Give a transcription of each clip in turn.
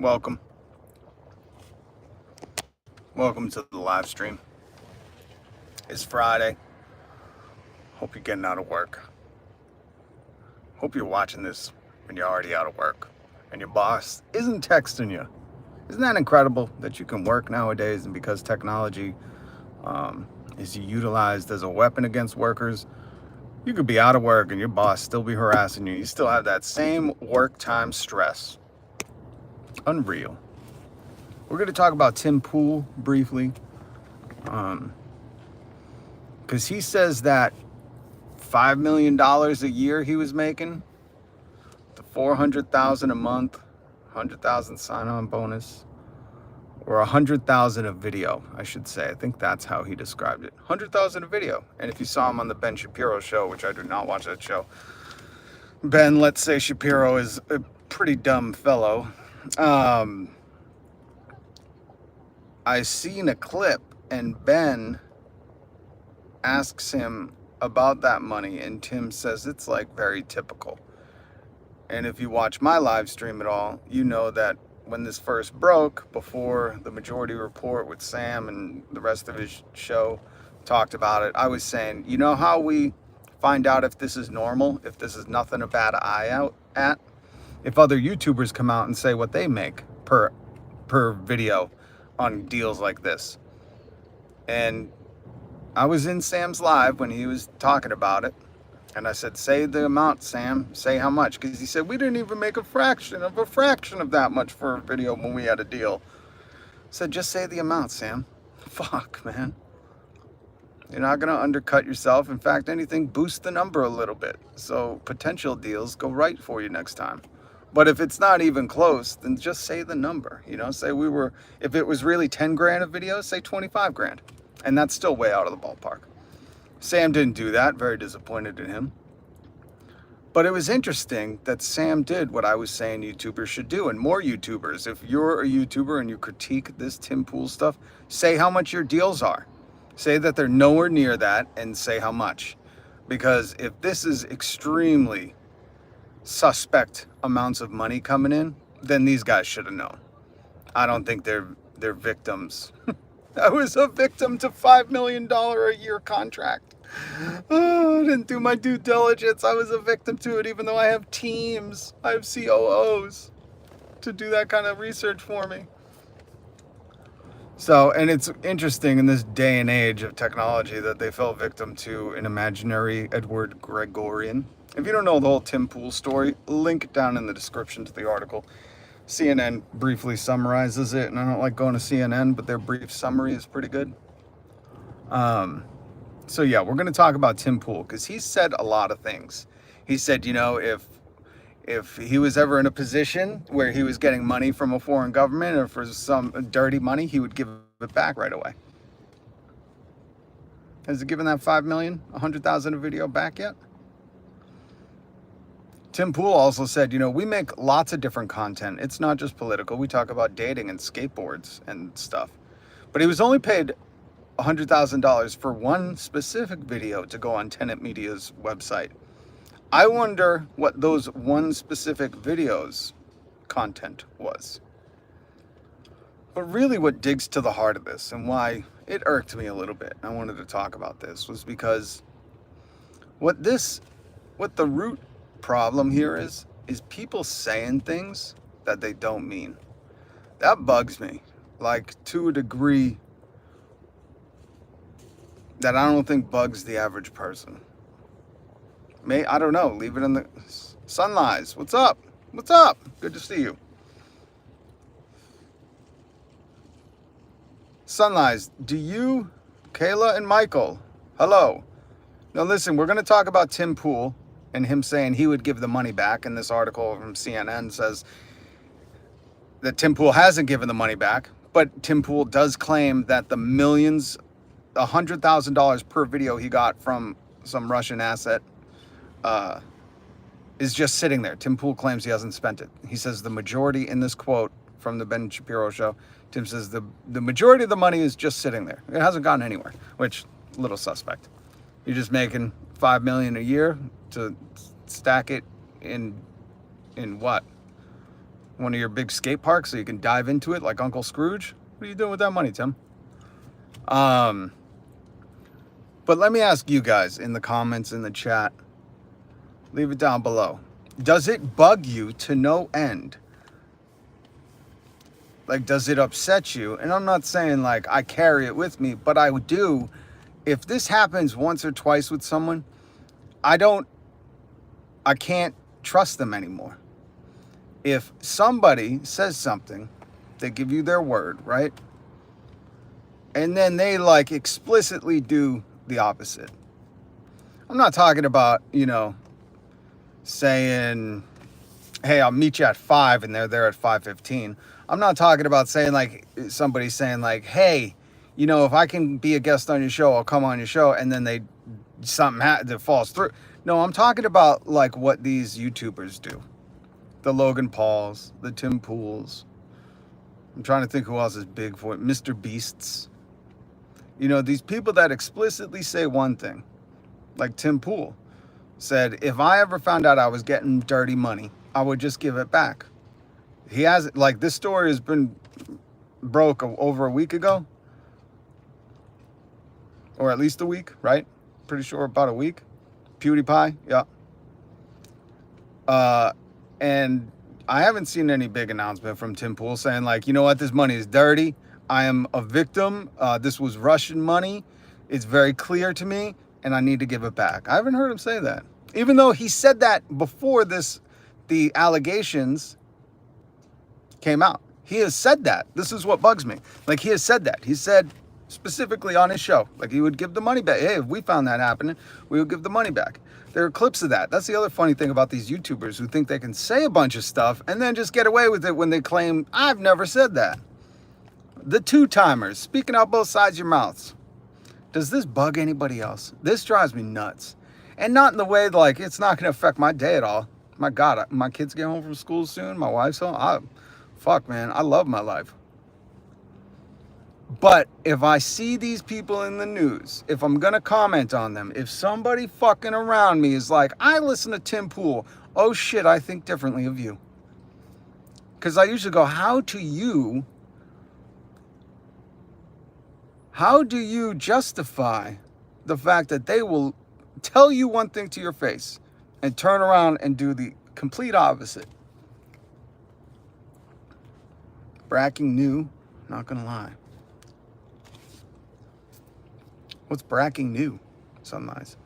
Welcome. Welcome to the live stream. It's Friday. Hope you're getting out of work. Hope you're watching this when you're already out of work and your boss isn't texting you. Isn't that incredible that you can work nowadays, and because technology is utilized as a weapon against workers, you could be out of work and your boss still be harassing you. You still have that same work time stress. Unreal. We're going to talk about Tim Pool briefly, because he says that $5 million a year he was making, the $400,000 a month, $100,000 sign-on bonus, or $100,000 a video, I should say. I think that's how he described it. $100,000 a video. And if you saw him on the Ben Shapiro show, which I do not watch that show, Ben, let's say Shapiro is a pretty dumb fellow. I seen a clip and Ben asks him about that money, and Tim says it's like very typical. And if you watch my live stream at all, you know that when this first broke, before the Majority Report with Sam and the rest of his show talked about it, I was saying, you know how we find out if this is normal, if this is nothing to bat an eye out at? If other YouTubers come out and say what they make per video on deals like this. And I was in Sam's live when he was talking about it, and I said, say the amount, Sam, say how much, because he said we didn't even make a fraction of that much for a video when we had a deal. I said, just say the amount, Sam. Fuck, man. You're not going to undercut yourself. In fact, anything, boost the number a little bit so potential deals go right for you next time. But if it's not even close, then just say the number. You know, say if it was really 10 grand a video, say 25 grand. And that's still way out of the ballpark. Sam didn't do that. Very disappointed in him. But it was interesting that Sam did what I was saying YouTubers should do, and more YouTubers. If you're a YouTuber and you critique this Tim Pool stuff, say how much your deals are. Say that they're nowhere near that, and say how much. Because if this is extremely suspect amounts of money coming in, then these guys should have known. I don't think they're victims. I was a victim to $5 million a year contract. Oh, I didn't do my due diligence. I was a victim to it, even though I have teams. I have COOs to do that kind of research for me. So, and it's interesting in this day and age of technology that they fell victim to an imaginary Edward Gregorian. If you don't know the whole Tim Pool story, link down in the description to the article. CNN briefly summarizes it, and I don't like going to CNN, but their brief summary is pretty good. So yeah, we're going to talk about Tim Pool, because he said a lot of things. He said, you know, if he was ever in a position where he was getting money from a foreign government or for some dirty money, he would give it back right away. Has he given that $5 million, $100,000 a video back yet? Tim Pool also said, you know, we make lots of different content. It's not just political. We talk about dating and skateboards and stuff. But he was only paid $100,000 for one specific video to go on Tenet Media's website. I wonder what those one specific video's content was. But really what digs to the heart of this, and why it irked me a little bit, and I wanted to talk about this, was because what the root problem here is people saying things that they don't mean. That bugs me, like to a degree that I don't think bugs the average person. I don't know, leave it in the Sunlies. What's up? Good to see you. Sunlies, do you, Kayla and Michael, hello. Now listen, we're going to talk about Tim Pool and him saying he would give the money back. And this article from CNN says that Tim Pool hasn't given the money back, but Tim Pool does claim that the millions, $100,000 per video he got from some Russian asset is just sitting there. Tim Pool claims he hasn't spent it. He says the majority, in this quote from the Ben Shapiro show, Tim says the majority of the money is just sitting there. It hasn't gone anywhere, which, little suspect. You're just making $5 million a year to stack it in what? One of your big skate parks so you can dive into it like Uncle Scrooge? What are you doing with that money, Tim? But let me ask you guys in the comments, in the chat, leave it down below. Does it bug you to no end? Like, does it upset you? And I'm not saying like I carry it with me, but I do. If this happens once or twice with someone, I can't trust them anymore. If somebody says something, they give you their word, right? And then they like explicitly do the opposite. I'm not talking about, saying, hey, I'll meet you at 5 and they're there at 5:15. I'm not talking about saying like somebody saying like, hey, if I can be a guest on your show, I'll come on your show, and then something that falls through. No, I'm talking about like what these YouTubers do. The Logan Pauls, the Tim Pools. I'm trying to think who else is big for it. Mr. Beasts. These people that explicitly say one thing, like Tim Pool said, if I ever found out I was getting dirty money, I would just give it back. He has, like, this story has been broke over a week ago, or at least a week, right? Pretty sure about a week. PewDiePie, yeah. And I haven't seen any big announcement from Tim Pool saying like, you know what, this money is dirty. I am a victim. This was Russian money. It's very clear to me, and I need to give it back. I haven't heard him say that. Even though he said that before the allegations came out. He has said that. This is what bugs me. Like, he has said that. He said specifically on his show, like, he would give the money back. Hey, if we found that happening, we would give the money back. There are clips of that. That's the other funny thing about these YouTubers who think they can say a bunch of stuff and then just get away with it when they claim, I've never said that. The two-timers, speaking out both sides of your mouths. Does this bug anybody else? This drives me nuts. And not in the way, like, it's not going to affect my day at all. My God, my kids get home from school soon. My wife's home. Fuck, man, I love my life. But if I see these people in the news, if I'm going to comment on them, if somebody fucking around me is like, I listen to Tim Pool, oh shit, I think differently of you. Because I usually go, how do you justify the fact that they will tell you one thing to your face and turn around and do the complete opposite? Bracking new, not gonna lie. What's bracking new? Something nice.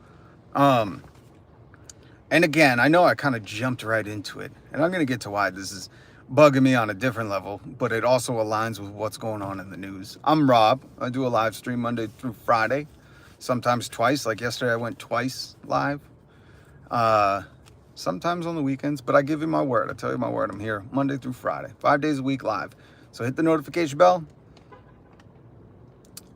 And again, I know I kind of jumped right into it, and I'm gonna get to why this is bugging me on a different level, but it also aligns with what's going on in the news. I'm Rob. I do a live stream Monday through Friday, sometimes twice. Like yesterday, I went twice live. Sometimes on the weekends, but I give you my word. I tell you my word. I'm here Monday through Friday, 5 days a week live. So hit the notification bell.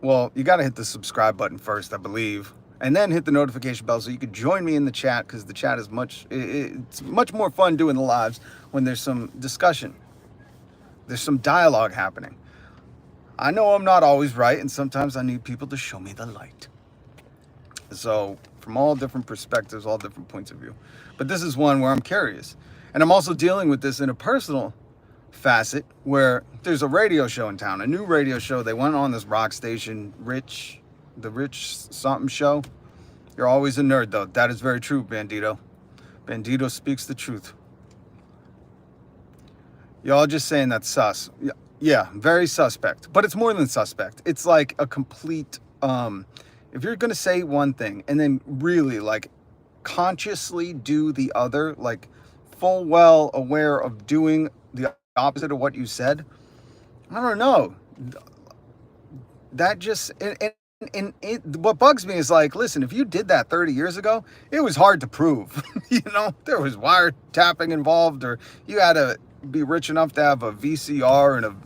Well, you got to hit the subscribe button first, I believe, and then hit the notification bell so you can join me in the chat, because the chat is it's much more fun doing the lives when there's some discussion. There's some dialogue happening. I know I'm not always right, and sometimes I need people to show me the light. So from all different perspectives, all different points of view. But this is one where I'm curious. And I'm also dealing with this in a personal facet where there's a radio show in town, a new radio show. They went on this rock station, the Rich something show. You're always a nerd, though. That is very true, Bandito. Bandito speaks the truth. Y'all just saying that's sus. Yeah, very suspect. But it's more than suspect. It's like a complete, if you're going to say one thing and then really like consciously do the other, like full well aware of doing the opposite of what you said, I don't know. That just, and what bugs me is like, listen, if you did that 30 years ago, it was hard to prove. There was wiretapping involved, or you had to be rich enough to have a VCR and a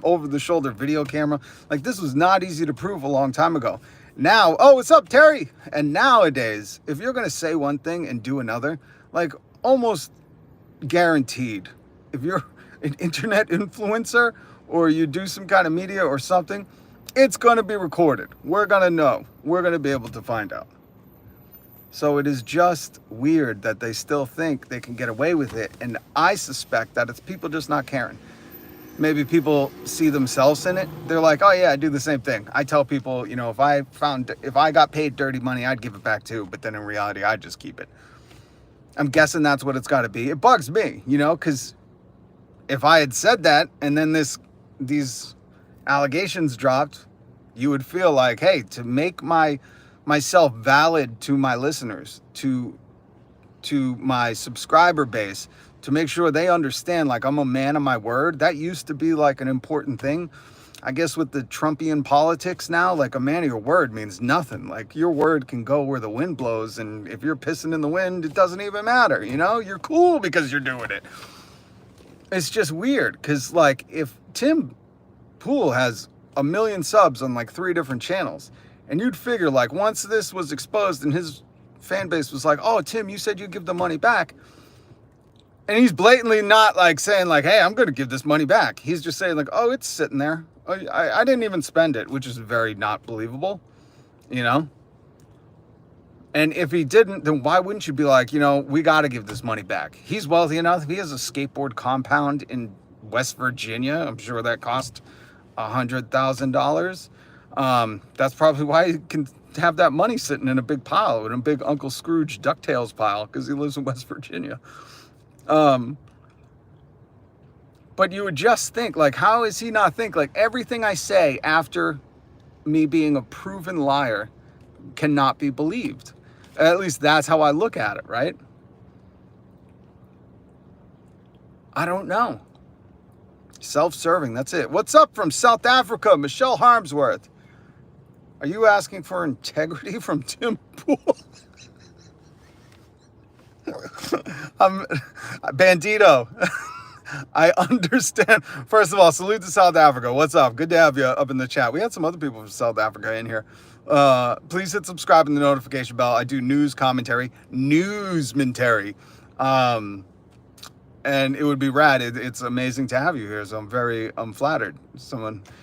over-the-shoulder video camera. Like, this was not easy to prove a long time ago. Now, oh, what's up, Terry? And nowadays, if you're going to say one thing and do another, like, almost guaranteed, if you're an internet influencer or you do some kind of media or something, it's going to be recorded. We're going to know. We're going to be able to find out. So it is just weird that they still think they can get away with it. And I suspect that it's people just not caring. Maybe people see themselves in it. They're like, oh yeah, I do the same thing. I tell people, you know, if I got paid dirty money, I'd give it back too. But then in reality, I'd just keep it. I'm guessing that's what it's got to be. It bugs me, you know, because if I had said that and then these allegations dropped, you would feel like, hey, to make myself valid to my listeners, to my subscriber base, to make sure they understand like I'm a man of my word. That used to be like an important thing. I guess with the Trumpian politics now, like a man of your word means nothing. Like your word can go where the wind blows, and if you're pissing in the wind, it doesn't even matter, you know? You're cool because you're doing it. It's just weird because like if Tim Pool has 1 million subs on like 3 different channels, and you'd figure like once this was exposed and his fan base was like, oh, Tim, you said you'd give the money back. And he's blatantly not like saying like, hey, I'm going to give this money back. He's just saying like, oh, it's sitting there. I didn't even spend it, which is very not believable, you know? And if he didn't, then why wouldn't you be like, you know, we got to give this money back? He's wealthy enough. He has a skateboard compound in West Virginia. I'm sure that cost $100,000. That's probably why he can have that money sitting in a big pile, in a big Uncle Scrooge DuckTales pile, because he lives in West Virginia. But you would just think, like, how is he not think, like, everything I say after me being a proven liar cannot be believed? At least that's how I look at it, right? I don't know. Self-serving, that's it. What's up from South Africa, Michelle Harmsworth? Are you asking for integrity from Tim Pool? Bandito. I understand. First of all, salute to South Africa. What's up? Good to have you up in the chat. We had some other people from South Africa in here. Please hit subscribe and the notification bell. I do news commentary, newsmentary. And it would be rad. It's amazing to have you here. So I'm flattered.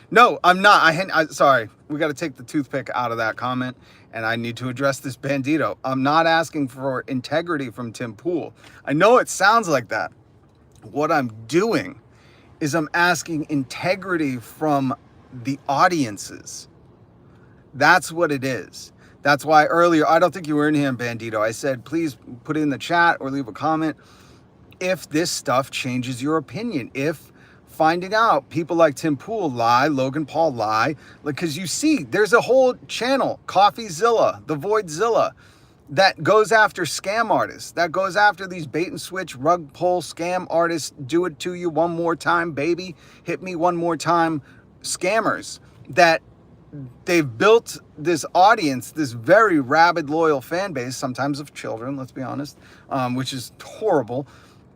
No, I'm not. Sorry. We got to take the toothpick out of that comment. And I need to address this Bandito. I'm not asking for integrity from Tim Pool. I know it sounds like that. What I'm doing is I'm asking integrity from the audiences. That's what it is. That's why earlier, I don't think you were in here, Bandito. I said, please put it in the chat or leave a comment if this stuff changes your opinion. If finding out people like Tim Pool lie, Logan Paul lie, because you see, there's a whole channel, CoffeeZilla, The Voidzilla, that goes after scam artists, that goes after these bait and switch rug pull scam artists, do it to you one more time, baby, hit me one more time, scammers, that they've built this audience, this very rabid, loyal fan base, sometimes of children, let's be honest, which is horrible.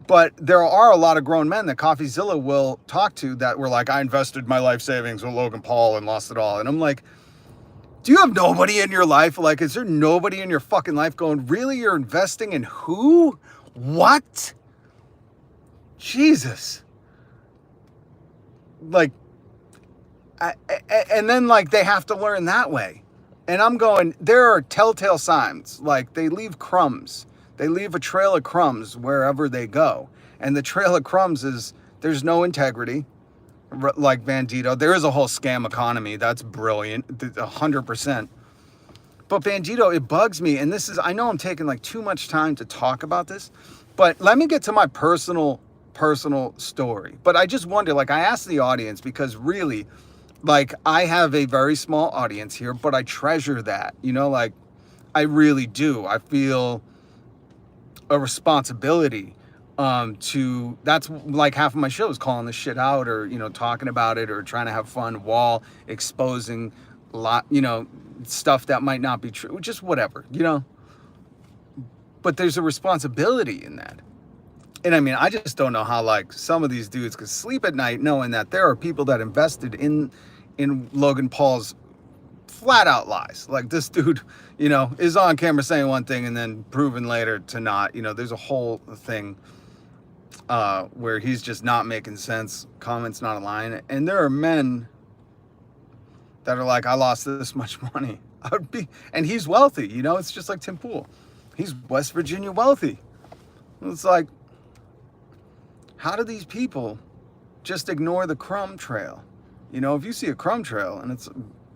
But there are a lot of grown men that CoffeeZilla will talk to that were like, I invested my life savings with Logan Paul and lost it all. And I'm like, do you have nobody in your life? Like, is there nobody in your fucking life going, really, you're investing in who? What? Jesus. Like, and then, like, they have to learn that way. And I'm going, there are telltale signs. Like, they leave crumbs. They leave a trail of crumbs wherever they go. And the trail of crumbs is, there's no integrity. Like Bandito, there is a whole scam economy. That's brilliant, 100%. But Bandito, it bugs me. And this is, I know I'm taking like too much time to talk about this, but let me get to my personal story. But I just wonder, like I asked the audience, because really, like I have a very small audience here, but I treasure that, you know, like I really do. I feel a responsibility to, that's like half of my show is calling this shit out, or, you know, talking about it, or trying to have fun while exposing you know, stuff that might not be true, just whatever, you know. But there's a responsibility in that. And I mean, I just don't know how like some of these dudes could sleep at night knowing that there are people that invested in Logan Paul's flat out lies. Like this dude, you know, is on camera saying one thing and then proven later to not. You know, there's a whole thing where he's just not making sense, comments not aligning. And there are men that are like, I lost this much money. And he's wealthy, you know, it's just like Tim Pool. He's West Virginia wealthy. It's like, how do these people just ignore the crumb trail? You know, if you see a crumb trail and it's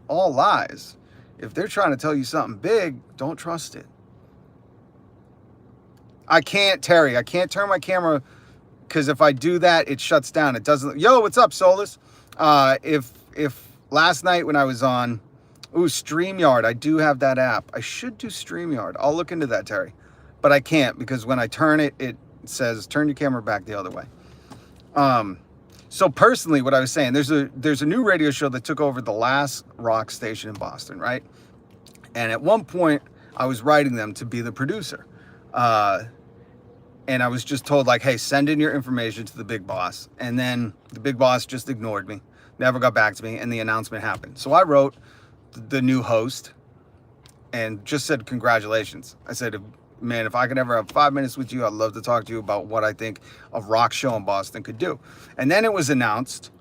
all lies, if they're trying to tell you something big, don't trust it. I can't turn my camera, because if I do that, it shuts down. It doesn't. Yo, what's up, Solus? If last night when I was on, StreamYard, I do have that app. I should do StreamYard. I'll look into that, Terry. But I can't, because when I turn it, it says turn your camera back the other way. So personally, what I was saying, there's a new radio show that took over the last rock station in Boston, right? And at one point, I was writing them to be the producer. And I was just told, like, hey, send in your information to the big boss. And then the big boss just ignored me, never got back to me, and the announcement happened. So I wrote the new host and just said, congratulations. I said, man, if I could ever have 5 minutes with you, I'd love to talk to you about what I think a rock show in Boston could do. And then it was announced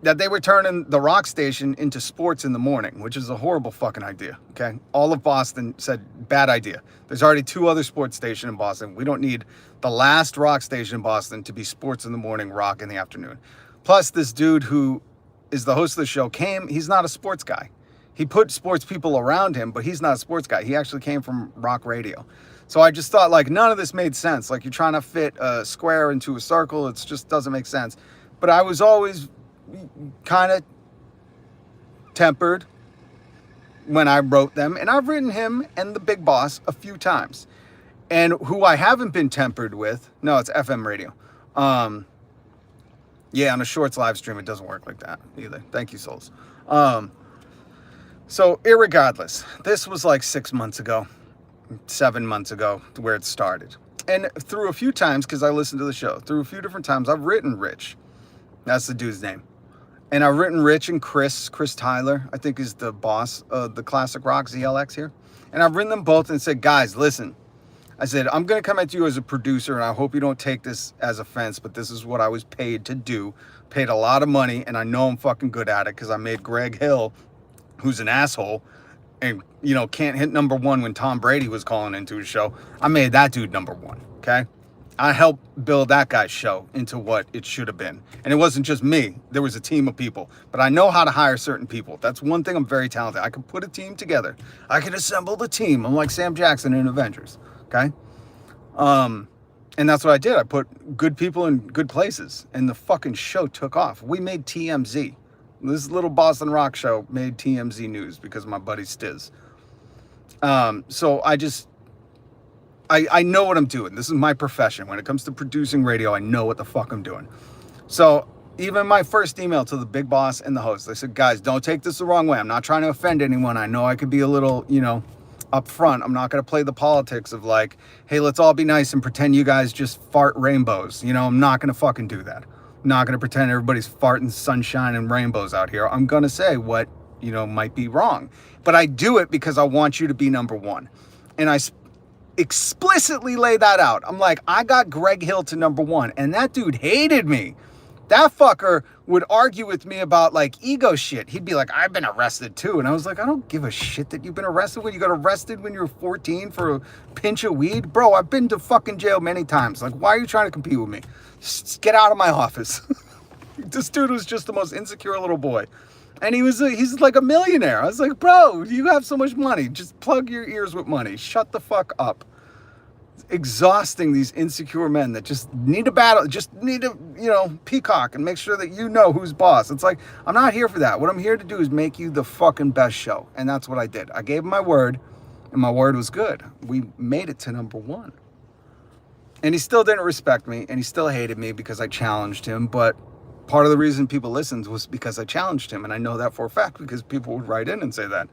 that they were turning the rock station into sports in the morning, which is a horrible fucking idea, okay? All of Boston said, bad idea. There's already 2 other sports stations in Boston. We don't need the last rock station in Boston to be sports in the morning, rock in the afternoon. Plus, this dude who is the host of the show he's not a sports guy. He put sports people around him, but he's not a sports guy. He actually came from rock radio. So I just thought, like, none of this made sense. Like, you're trying to fit a square into a circle. It just doesn't make sense. But I was always kind of tempered when I wrote them, and I've written him and the big boss a few times. And who I haven't been tempered with, no, it's FM radio. Yeah, on a Shorts live stream, it doesn't work like that either. Thank you, souls. So irregardless, this was like 6 months ago, 7 months ago, where it started. And through a few times, because I listened to the show, through a few different times, I've written Rich. That's the dude's name. And I've written Rich and Chris Tyler, I think is the boss of the Classic Rock ZLX here. And I've written them both and said, guys, listen. I said, I'm going to come at you as a producer, and I hope you don't take this as offense, but this is what I was paid to do. Paid a lot of money, and I know I'm fucking good at it because I made Greg Hill, who's an asshole, and, you know, can't hit number 1 when Tom Brady was calling into his show. I made that dude number 1, okay? I helped build that guy's show into what it should have been. And it wasn't just me. There was a team of people. But I know how to hire certain people. That's one thing I'm very talented. I can put a team together. I can assemble the team. I'm like Sam Jackson in Avengers, okay? And that's what I did. I put good people in good places. And the fucking show took off. We made TMZ. This little Boston rock show made TMZ news because of my buddy Stiz. So I know what I'm doing. This is my profession. When it comes to producing radio, I know what the fuck I'm doing. So even my first email to the big boss and the host, I said, guys, don't take this the wrong way. I'm not trying to offend anyone. I know I could be a little, upfront. I'm not going to play the politics of like, hey, let's all be nice and pretend you guys just fart rainbows. I'm not going to fucking do that. I'm not going to pretend everybody's farting sunshine and rainbows out here. I'm going to say what, might be wrong. But I do it because I want you to be number 1. And I explicitly lay that out. I'm like, I got Greg Hill to number 1, and that dude hated me. That fucker would argue with me about like ego shit. He'd be like, I've been arrested too. And I was like, I don't give a shit that you've been arrested when you got arrested when you were 14 for a pinch of weed. Bro, I've been to fucking jail many times. Like, why are you trying to compete with me? Just get out of my office. This dude was just the most insecure little boy. And he's like a millionaire. I was like, bro, you have so much money. Just plug your ears with money. Shut the fuck up. Exhausting, these insecure men that just need a battle, just need to, peacock and make sure that you know who's boss. It's like, I'm not here for that. What I'm here to do is make you the fucking best show. And that's what I did. I gave him my word, and my word was good. We made it to number 1. And he still didn't respect me, and he still hated me because I challenged him. But part of the reason people listened was because I challenged him. And I know that for a fact because people would write in and say that.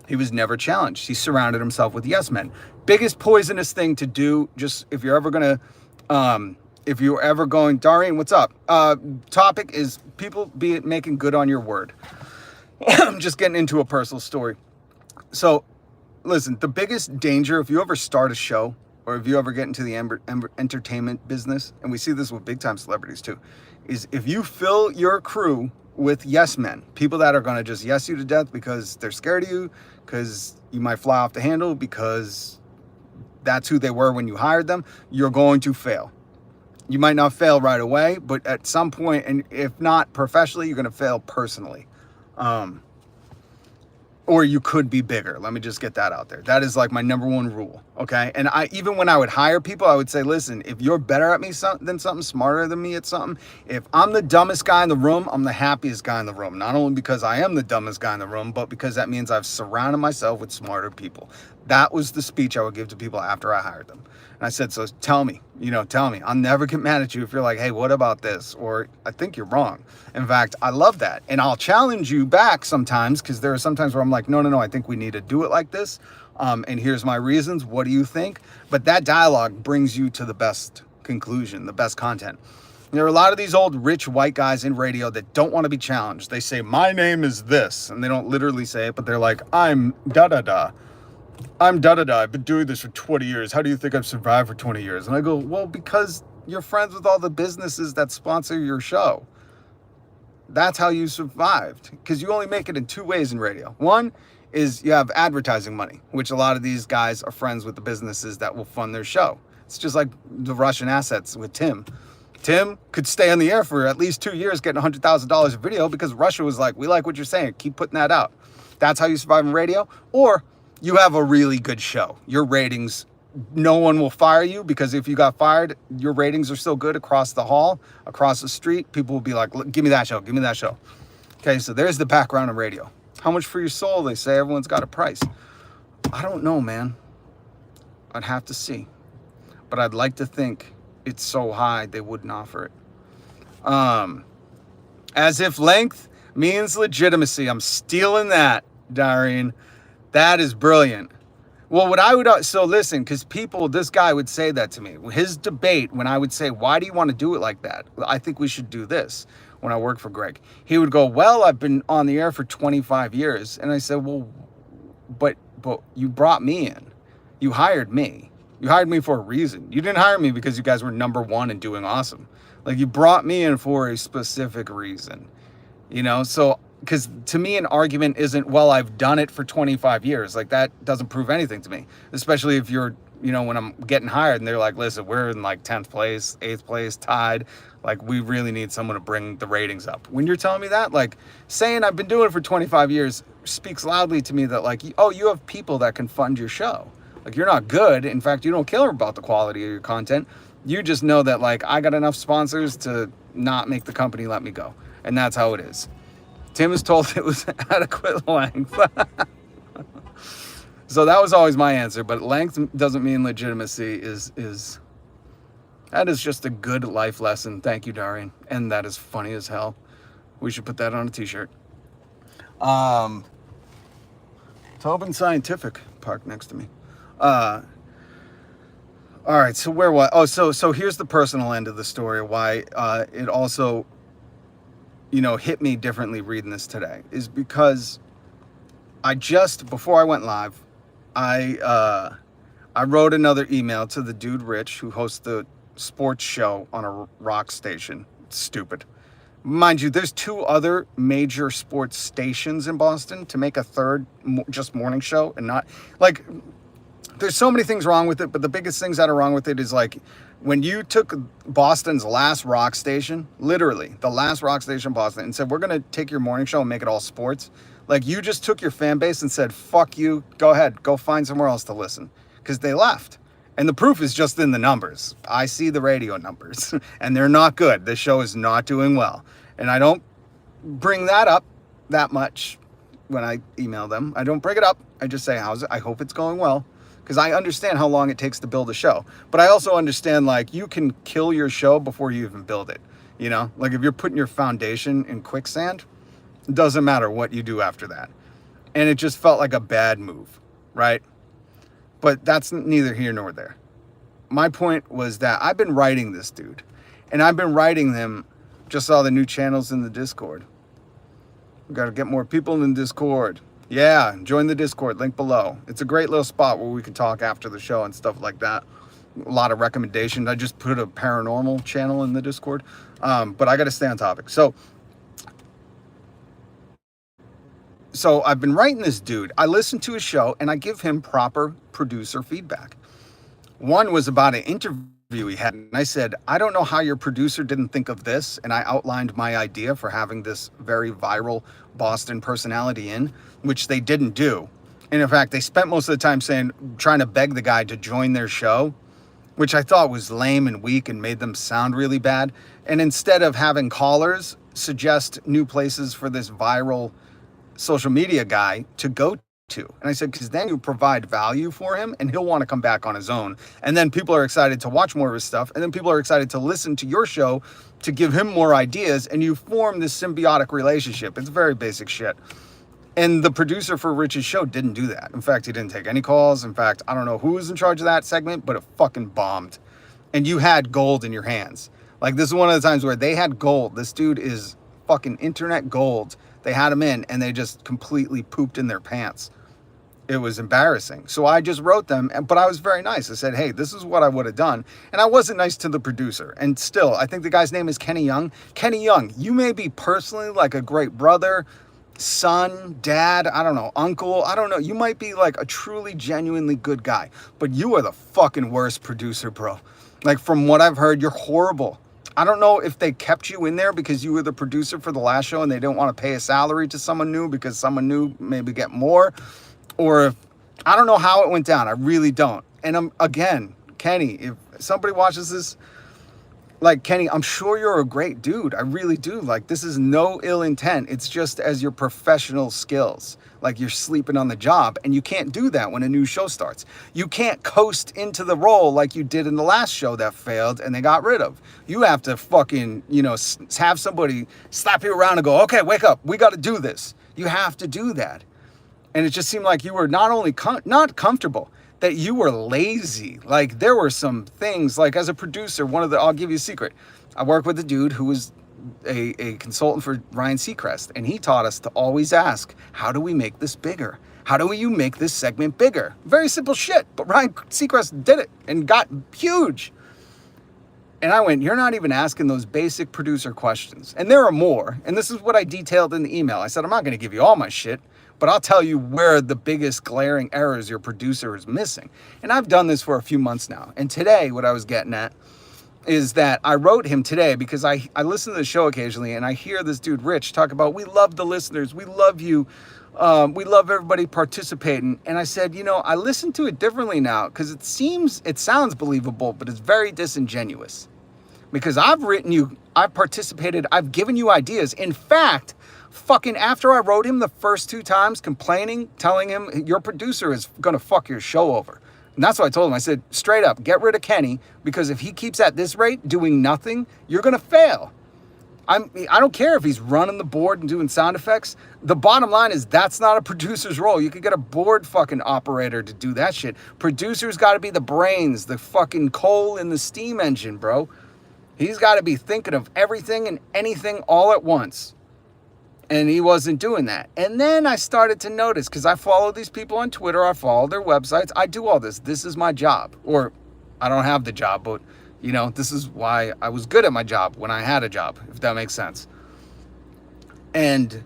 He was never challenged. He surrounded himself with yes men. Biggest poisonous thing to do, just if you're ever going, Darian, what's up? Topic is people making good on your word. I'm just getting into a personal story. So listen, the biggest danger, if you ever start a show or if you ever get into the entertainment business, and we see this with big time celebrities too, is if you fill your crew with yes men, people that are going to just yes you to death because they're scared of you, because you might fly off the handle, because that's who they were when you hired them, you're going to fail. You might not fail right away, but at some point, and if not professionally, you're going to fail personally. Or you could be bigger. Let me just get that out there. That is like my number one rule, okay? And even when I would hire people, I would say, listen, if you're better at me than something, smarter than me at something, if I'm the dumbest guy in the room, I'm the happiest guy in the room. Not only because I am the dumbest guy in the room, but because that means I've surrounded myself with smarter people. That was the speech I would give to people after I hired them. And I said, so tell me. I'll never get mad at you if you're like, hey, what about this? Or I think you're wrong. In fact, I love that. And I'll challenge you back sometimes, because there are sometimes where I'm like, no, I think we need to do it like this. And here's my reasons. What do you think? But that dialogue brings you to the best conclusion, the best content. There are a lot of these old rich white guys in radio that don't want to be challenged. They say, my name is this. And they don't literally say it, but they're like, I'm da-da-da. I'm da-da-da. I've been doing this for 20 years. How do you think I've survived for 20 years? And I go, well, because you're friends with all the businesses that sponsor your show. That's how you survived, because you only make it in two ways in radio. One is you have advertising money, which a lot of these guys are friends with the businesses that will fund their show. It's just like the Russian assets with Tim. Tim could stay on the air for at least 2 years getting $100,000 a video because Russia was like, we like what you're saying. Keep putting that out. That's how you survive in radio. Or you have a really good show. Your ratings, no one will fire you, because if you got fired, your ratings are still good across the hall, across the street. People will be like, give me that show. Give me that show. Okay, so there's the background of radio. How much for your soul? They say everyone's got a price. I don't know, man. I'd have to see. But I'd like to think it's so high they wouldn't offer it. As if length means legitimacy. I'm stealing that, Darian. That is brilliant. Well, what I would, so listen, because this guy would say that to me. His debate, when I would say, why do you want to do it like that? I think we should do this when I work for Greg. He would go, well, I've been on the air for 25 years. And I said, well, but you brought me in. You hired me. You hired me for a reason. You didn't hire me because you guys were number one and doing awesome. Like, you brought me in for a specific reason, So, because to me, an argument isn't, well, I've done it for 25 years. Like, that doesn't prove anything to me, especially if you're, when I'm getting hired and they're like, listen, we're in like 10th place, 8th place, tied. Like, we really need someone to bring the ratings up. When you're telling me that, like, saying I've been doing it for 25 years speaks loudly to me that, like, oh, you have people that can fund your show. Like, you're not good. In fact, you don't care about the quality of your content. You just know that, like, I got enough sponsors to not make the company let me go. And that's how it is. Tim is told it was adequate length. So that was always my answer. But length doesn't mean legitimacy that is just a good life lesson. Thank you, Darian. And that is funny as hell. We should put that on a t-shirt. Tobin Scientific parked next to me. All right, so where was? Oh, so here's the personal end of the story. Why it also, hit me differently reading this today is because before I went live, I wrote another email to the dude Rich, who hosts the sports show on a rock station. It's stupid. Mind you, there's 2 other major sports stations in Boston. To make a third just morning show and not, like, there's so many things wrong with it, but the biggest things that are wrong with it is, like, when you took Boston's last rock station, literally the last rock station in Boston, and said, we're going to take your morning show and make it all sports. Like, you just took your fan base and said, fuck you, go ahead, go find somewhere else to listen. Because they left. And the proof is just in the numbers. I see the radio numbers, and they're not good. This show is not doing well. And I don't bring that up that much when I email them. I don't bring it up. I just say, how's it? I hope it's going well. Because I understand how long it takes to build a show. But I also understand, like, you can kill your show before you even build it. Like, if you're putting your foundation in quicksand, it doesn't matter what you do after that. And it just felt like a bad move, right? But that's neither here nor there. My point was that I've been writing this dude. And I've been writing them, just saw the new channels in the Discord. We got to get more people in the Discord. Yeah, join the Discord, link below. It's a great little spot where we can talk after the show and stuff like that. A lot of recommendations. I just put a paranormal channel in the Discord. But I got to stay on topic. So I've been writing this dude. I listen to his show and I give him proper producer feedback. One was about an interview he had, and I said, I don't know how your producer didn't think of this, and I outlined my idea for having this very viral Boston personality in, which they didn't do. And in fact, they spent most of the time trying to beg the guy to join their show, which I thought was lame and weak and made them sound really bad. And instead of having callers suggest new places for this viral social media guy to go to. And I said, because then you provide value for him and he'll want to come back on his own. And then people are excited to watch more of his stuff. And then people are excited to listen to your show to give him more ideas. And you form this symbiotic relationship. It's very basic shit. And the producer for Rich's show didn't do that. In fact, he didn't take any calls. In fact, I don't know who was in charge of that segment, but it fucking bombed. And you had gold in your hands. Like, this is one of the times where they had gold. This dude is fucking internet gold. They had him in and they just completely pooped in their pants. It was embarrassing. So I just wrote them, but I was very nice. I said, hey, this is what I would have done. And I wasn't nice to the producer. And still, I think the guy's name is Kenny Young. Kenny Young, you may be personally like a great brother, son, dad, I don't know, uncle, I don't know. You might be like a truly, genuinely good guy, but you are the fucking worst producer, bro. Like, from what I've heard, you're horrible. I don't know if they kept you in there because you were the producer for the last show and they didn't want to pay a salary to someone new because someone new maybe get more. Or if, I don't know how it went down. I really don't. And again, Kenny, if somebody watches this, like, Kenny, I'm sure you're a great dude. I really do. Like, this is no ill intent. It's just as your professional skills. Like, you're sleeping on the job, and you can't do that when a new show starts. You can't coast into the role like you did in the last show that failed and they got rid of. You have to fucking, have somebody slap you around and go, okay, wake up. We got to do this. You have to do that. And it just seemed like you were not only not comfortable, that you were lazy. Like, there were some things, like, as a producer, I'll give you a secret. I work with a dude who was a consultant for Ryan Seacrest, and he taught us to always ask, how do we make this bigger? How do you make this segment bigger? Very simple shit, but Ryan Seacrest did it and got huge. And I went, you're not even asking those basic producer questions. And there are more. And this is what I detailed in the email. I said, I'm not going to give you all my shit, but I'll tell you where the biggest glaring errors your producer is missing. And I've done this for a few months now. And today, what I was getting at is that I wrote him today because I listen to the show occasionally and I hear this dude, Rich, talk about, we love the listeners. We love you. We love everybody participating. And I said, I listen to it differently now because it sounds believable, but it's very disingenuous. Because I've written you, I've participated, I've given you ideas. In fact, fucking after I wrote him the first 2 times complaining, telling him your producer is going to fuck your show over. And that's what I told him. I said, straight up, get rid of Kenny, because if he keeps at this rate doing nothing, you're going to fail. I don't care if he's running the board and doing sound effects. The bottom line is that's not a producer's role. You could get a board fucking operator to do that shit. Producer's got to be the brains, the fucking coal in the steam engine, bro. He's got to be thinking of everything and anything all at once. And he wasn't doing that. And then I started to notice, because I follow these people on Twitter, I follow their websites, I do all this. This is my job. Or I don't have the job, but this is why I was good at my job when I had a job, if that makes sense. And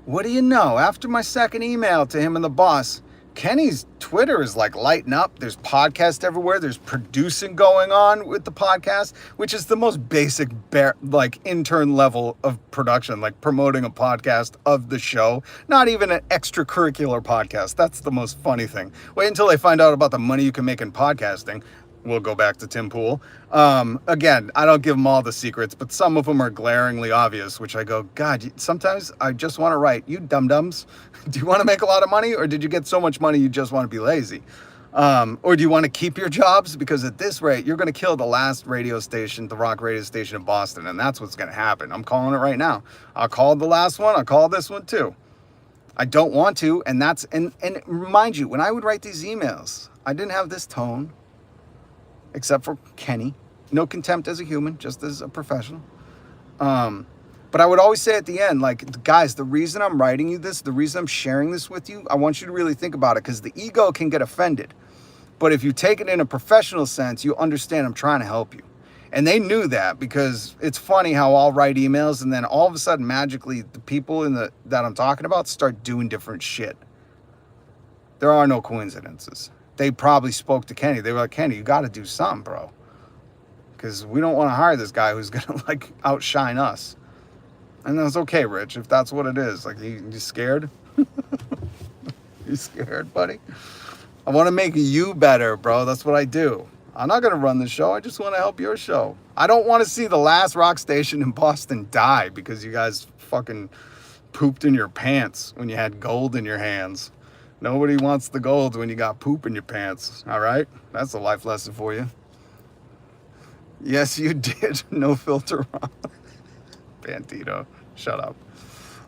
what do you know? After my second email to him and the boss, Kenny's Twitter is like lighting up. There's podcasts everywhere. There's producing going on with the podcast, which is the most basic, intern level of production, like promoting a podcast of the show, not even an extracurricular podcast. That's the most funny thing. Wait until they find out about the money you can make in podcasting. We'll go back to Tim Pool. Again, I don't give them all the secrets, but some of them are glaringly obvious, which I go, God, sometimes I just want to write, you dum-dums, do you want to make a lot of money, or did you get so much money you just want to be lazy? Or do you want to keep your jobs? Because at this rate, you're going to kill the last radio station, the rock radio station in Boston, and that's what's going to happen. I'm calling it right now. I'll call the last one. I'll call this one too. I don't want to, and mind you, when I would write these emails, I didn't have this tone, except for Kenny. No contempt as a human, just as a professional. But I would always say at the end, like, guys, the reason I'm writing you this, the reason I'm sharing this with you, I want you to really think about it, because the ego can get offended. But if you take it in a professional sense, you understand I'm trying to help you. And they knew that, because it's funny how I'll write emails and then all of a sudden, magically, the people that I'm talking about start doing different shit. There are no coincidences. they probably spoke to Kenny. They were like, Kenny, you got to do something, bro. Because we don't want to hire this guy who's going to like outshine us. And that's okay, Rich, if that's what it is. Like, you scared? You scared, buddy? I want to make you better, bro. That's what I do. I'm not going to run the show. I just want to help your show. I don't want to see the last rock station in Boston die because you guys fucking pooped in your pants when you had gold in your hands. Nobody wants the gold when you got poop in your pants. All right? That's a life lesson for you. Yes, you did. No filter on. Bandito, shut up.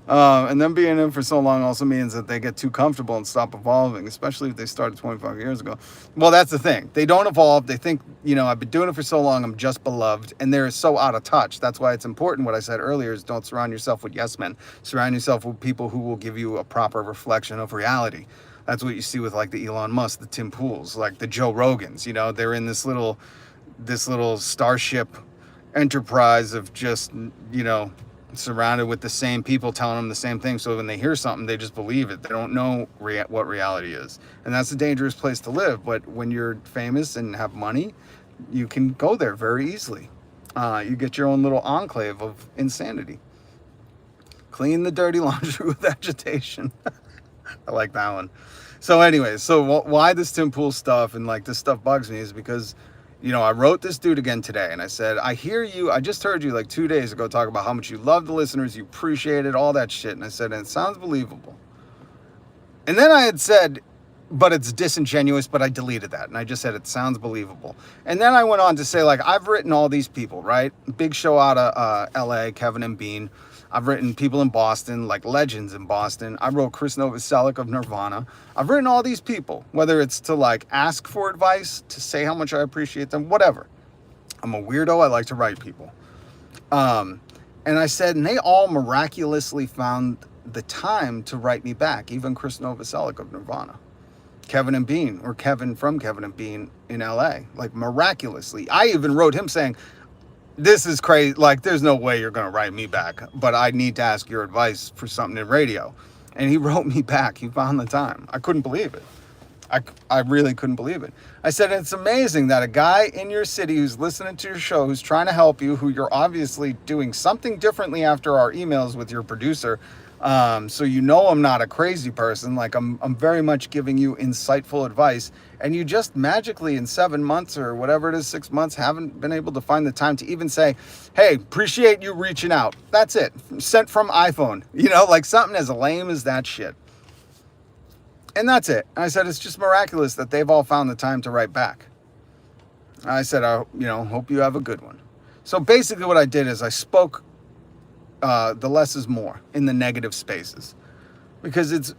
And them being in for so long also means that they get too comfortable and stop evolving, especially if they started 25 years ago. Well, that's the thing. They don't evolve. They think, I've been doing it for so long, I'm just beloved. And they're so out of touch. That's why it's important. What I said earlier is don't surround yourself with yes men. Surround yourself with people who will give you a proper reflection of reality. That's what you see with like the Elon Musk, the Tim Pools, like the Joe Rogans. They're in this little starship enterprise of just, surrounded with the same people telling them the same thing. So when they hear something, they just believe it. They don't know what reality is. And that's a dangerous place to live. But when you're famous and have money, you can go there very easily. You get your own little enclave of insanity. Clean the dirty laundry with agitation. I like that one. So anyways, so why this Tim Pool stuff and like this stuff bugs me is because I wrote this dude again today and I said, I hear you. I just heard you like 2 days ago talk about how much you love the listeners, you appreciate it, all that shit. And I said, and it sounds believable. And then I had said, but it's disingenuous, but I deleted that. And I just said, it sounds believable. And then I went on to say, like, I've written all these people, right? Big Show out of LA, Kevin and Bean. I've written people in Boston, like legends in Boston. I wrote Chris Novoselic of Nirvana. I've written all these people, whether it's to like ask for advice, to say how much I appreciate them, whatever. I'm a weirdo. I like to write people. And I said, and they all miraculously found the time to write me back, even Chris Novoselic of Nirvana. Kevin and Bean, or Kevin from Kevin and Bean in LA, like miraculously. I even wrote him saying, this is crazy. Like, there's no way you're going to write me back, but I need to ask your advice for something in radio. And he wrote me back. He found the time. I couldn't believe it. I really couldn't believe it. I said, it's amazing that a guy in your city who's listening to your show, who's trying to help you, who you're obviously doing something differently after our emails with your producer. So I'm not a crazy person. Like I'm very much giving you insightful advice, and you just magically in 7 months or whatever it is, 6 months, haven't been able to find the time to even say, hey, appreciate you reaching out. That's it. Sent from iPhone, like something as lame as that shit. And that's it. And I said, it's just miraculous that they've all found the time to write back. I said, hope you have a good one. So basically what I did is I spoke the less is more in the negative spaces, because it's,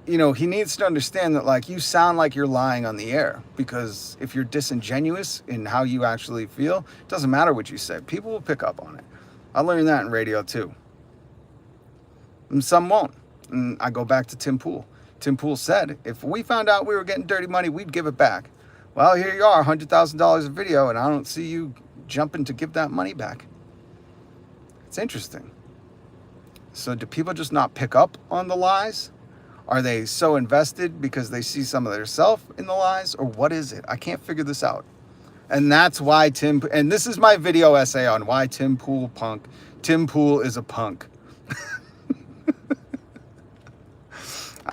he needs to understand that like you sound like you're lying on the air, because if you're disingenuous in how you actually feel, it doesn't matter what you say. People will pick up on it. I learned that in radio too. And some won't. And I go back to Tim Pool. Tim Pool said, if we found out we were getting dirty money, we'd give it back. Well, here you are, $100,000 a video, and I don't see you jumping to give that money back. It's interesting. So do people just not pick up on the lies? Are they so invested because they see some of their self in the lies? Or what is it? I can't figure this out. And that's why and this is my video essay on why Tim Pool punk. Tim Pool is a punk.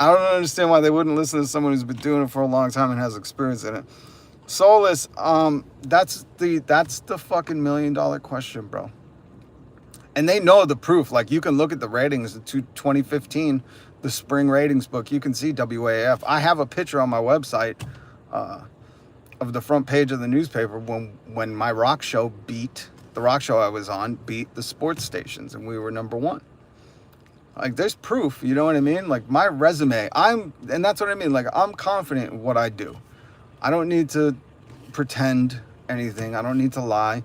I don't understand why they wouldn't listen to someone who's been doing it for a long time and has experience in it. Soulless, that's the fucking $1 million question, bro. And they know the proof. Like, you can look at the ratings in 2015, the spring ratings book. You can see WAF. I have a picture on my website of the front page of the newspaper when my rock show the rock show I was on beat the sports stations, and we were #1. Like, there's proof, you know what I mean? Like, my resume, and that's what I mean. Like, I'm confident in what I do. I don't need to pretend anything. I don't need to lie.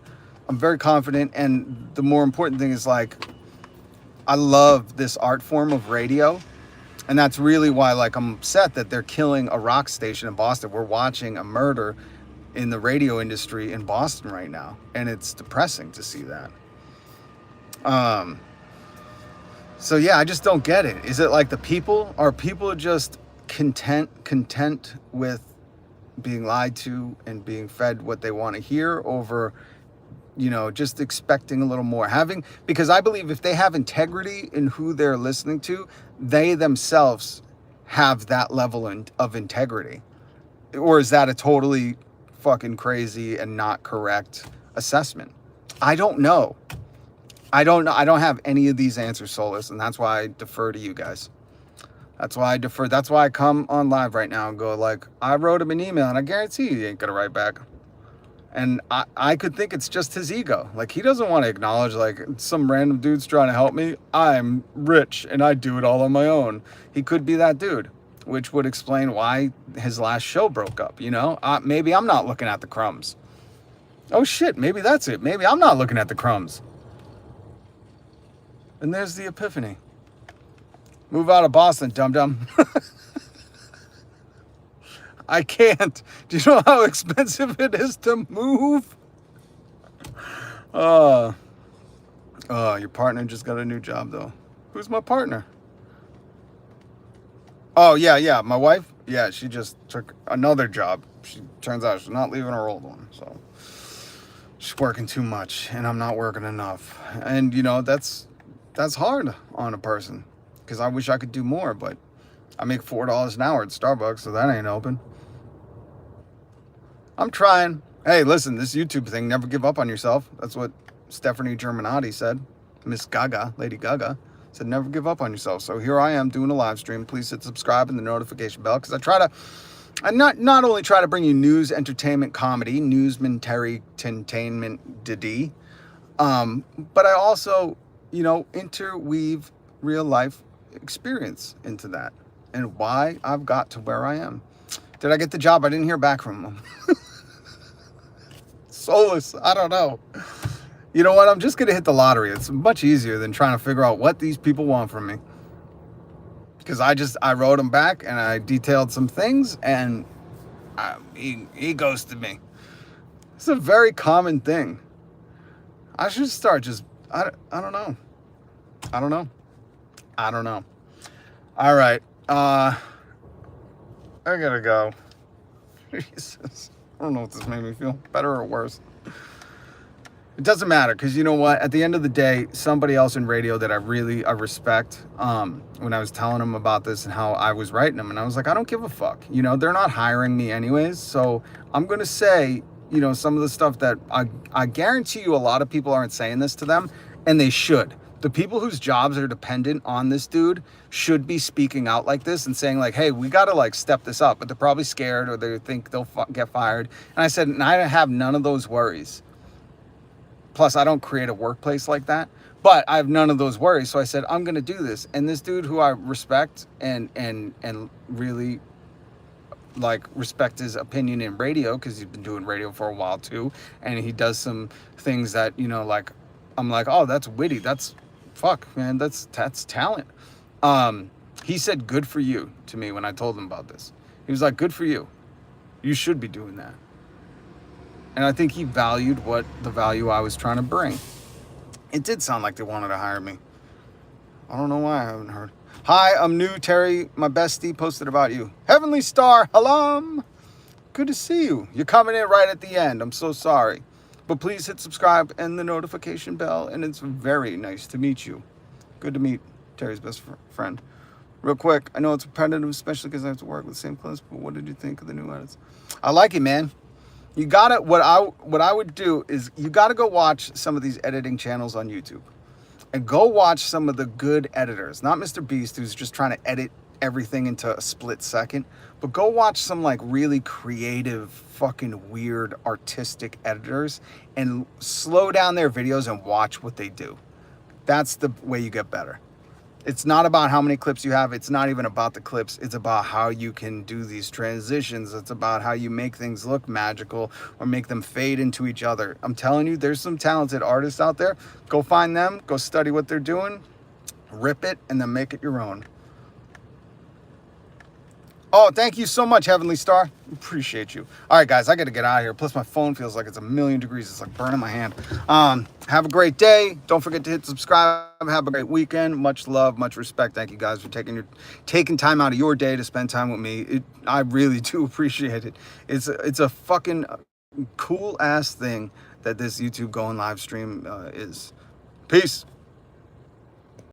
I'm very confident. And the more important thing is, like, I love this art form of radio. And that's really why, like, I'm upset that they're killing a rock station in Boston. We're watching a murder in the radio industry in Boston right now. And it's depressing to see that. So yeah, I just don't get it. Is it like the people? Are people just content with being lied to and being fed what they want to hear over, just expecting a little more. Because I believe if they have integrity in who they're listening to, they themselves have that level of integrity. Or is that a totally fucking crazy and not correct assessment? I don't know. I don't have any of these answers, Solus, and that's why I defer to you guys. That's why I defer. That's why I come on live right now and go like, I wrote him an email and I guarantee he ain't gonna write back. And I could think it's just his ego. Like, he doesn't want to acknowledge, like, some random dude's trying to help me. I'm rich and I do it all on my own. He could be that dude, which would explain why his last show broke up, Maybe I'm not looking at the crumbs. Oh, shit, maybe that's it. Maybe I'm not looking at the crumbs. And there's the epiphany. Move out of Boston, dum-dum. I can't. Do you know how expensive it is to move? Your partner just got a new job, though. Who's my partner? Oh, yeah. My wife? Yeah, she just took another job. Turns out she's not leaving her old one, so she's working too much, and I'm not working enough. And, that's hard on a person, because I wish I could do more, but I make $4 an hour at Starbucks, so that ain't open. I'm trying. Hey, listen, this YouTube thing, never give up on yourself. That's what Stephanie Germanotti said. Miss Gaga, Lady Gaga, said never give up on yourself. So here I am doing a live stream. Please hit subscribe and the notification bell, because I not only try to bring you news, entertainment, comedy, newsman-terry-tainment, but I also, interweave real life experience into that and why I've got to where I am. Did I get the job? I didn't hear back from them. Solus, I don't know. You know what? I'm just going to hit the lottery. It's much easier than trying to figure out what these people want from me. Because I wrote them back and I detailed some things and he ghosted me. It's a very common thing. I should start I don't know. I don't know. All right. I gotta go. Jesus. I don't know if this made me feel better or worse. It doesn't matter, because you know what? At the end of the day, somebody else in radio that I respect, when I was telling them about this and how I was writing them, and I was like, I don't give a fuck. They're not hiring me anyways, so I'm going to say, some of the stuff that I guarantee you a lot of people aren't saying this to them, and they should. The people whose jobs are dependent on this dude should be speaking out like this and saying like, hey, we got to like step this up, but they're probably scared or they think they'll get fired. And I said, and I have none of those worries. Plus, I don't create a workplace like that, but I have none of those worries. So I said, I'm going to do this. And this dude who I respect and really like respect his opinion in radio, because he's been doing radio for a while too. And he does some things that, like, I'm like, oh, that's witty. That's fuck, man. That's talent. He said, good for you to me when I told him about this. He was like, good for you. You should be doing that. And I think he valued the value I was trying to bring. It did sound like they wanted to hire me. I don't know why I haven't heard. Hi, I'm new. Terry, my bestie, posted about you. Heavenly Star, halom. Good to see you. You're coming in right at the end. I'm so sorry. But please hit subscribe and the notification bell. And it's very nice to meet you. Good to meet Terry's best friend. Real quick, I know it's repetitive, especially because I have to work with the same clips, but what did you think of the new edits? I like it, man. You gotta, what I would do is you gotta go watch some of these editing channels on YouTube. And go watch some of the good editors. Not Mr. Beast, who's just trying to edit everything into a split second. But go watch some like really creative, fucking weird, artistic editors. And slow down their videos and watch what they do. That's the way you get better. It's not about how many clips you have. It's not even about the clips. It's about how you can do these transitions. It's about how you make things look magical or make them fade into each other. I'm telling you, there's some talented artists out there. Go find them. Go study what they're doing. Rip it and then make it your own. Oh, thank you so much, Heavenly Star. Appreciate you. All right, guys, I got to get out of here. Plus, my phone feels like it's 1,000,000 degrees. It's like burning my hand. Have a great day. Don't forget to hit subscribe. Have a great weekend. Much love, much respect. Thank you guys for taking time out of your day to spend time with me. I really do appreciate it. It's a fucking cool ass thing that this YouTube going live stream is. Peace.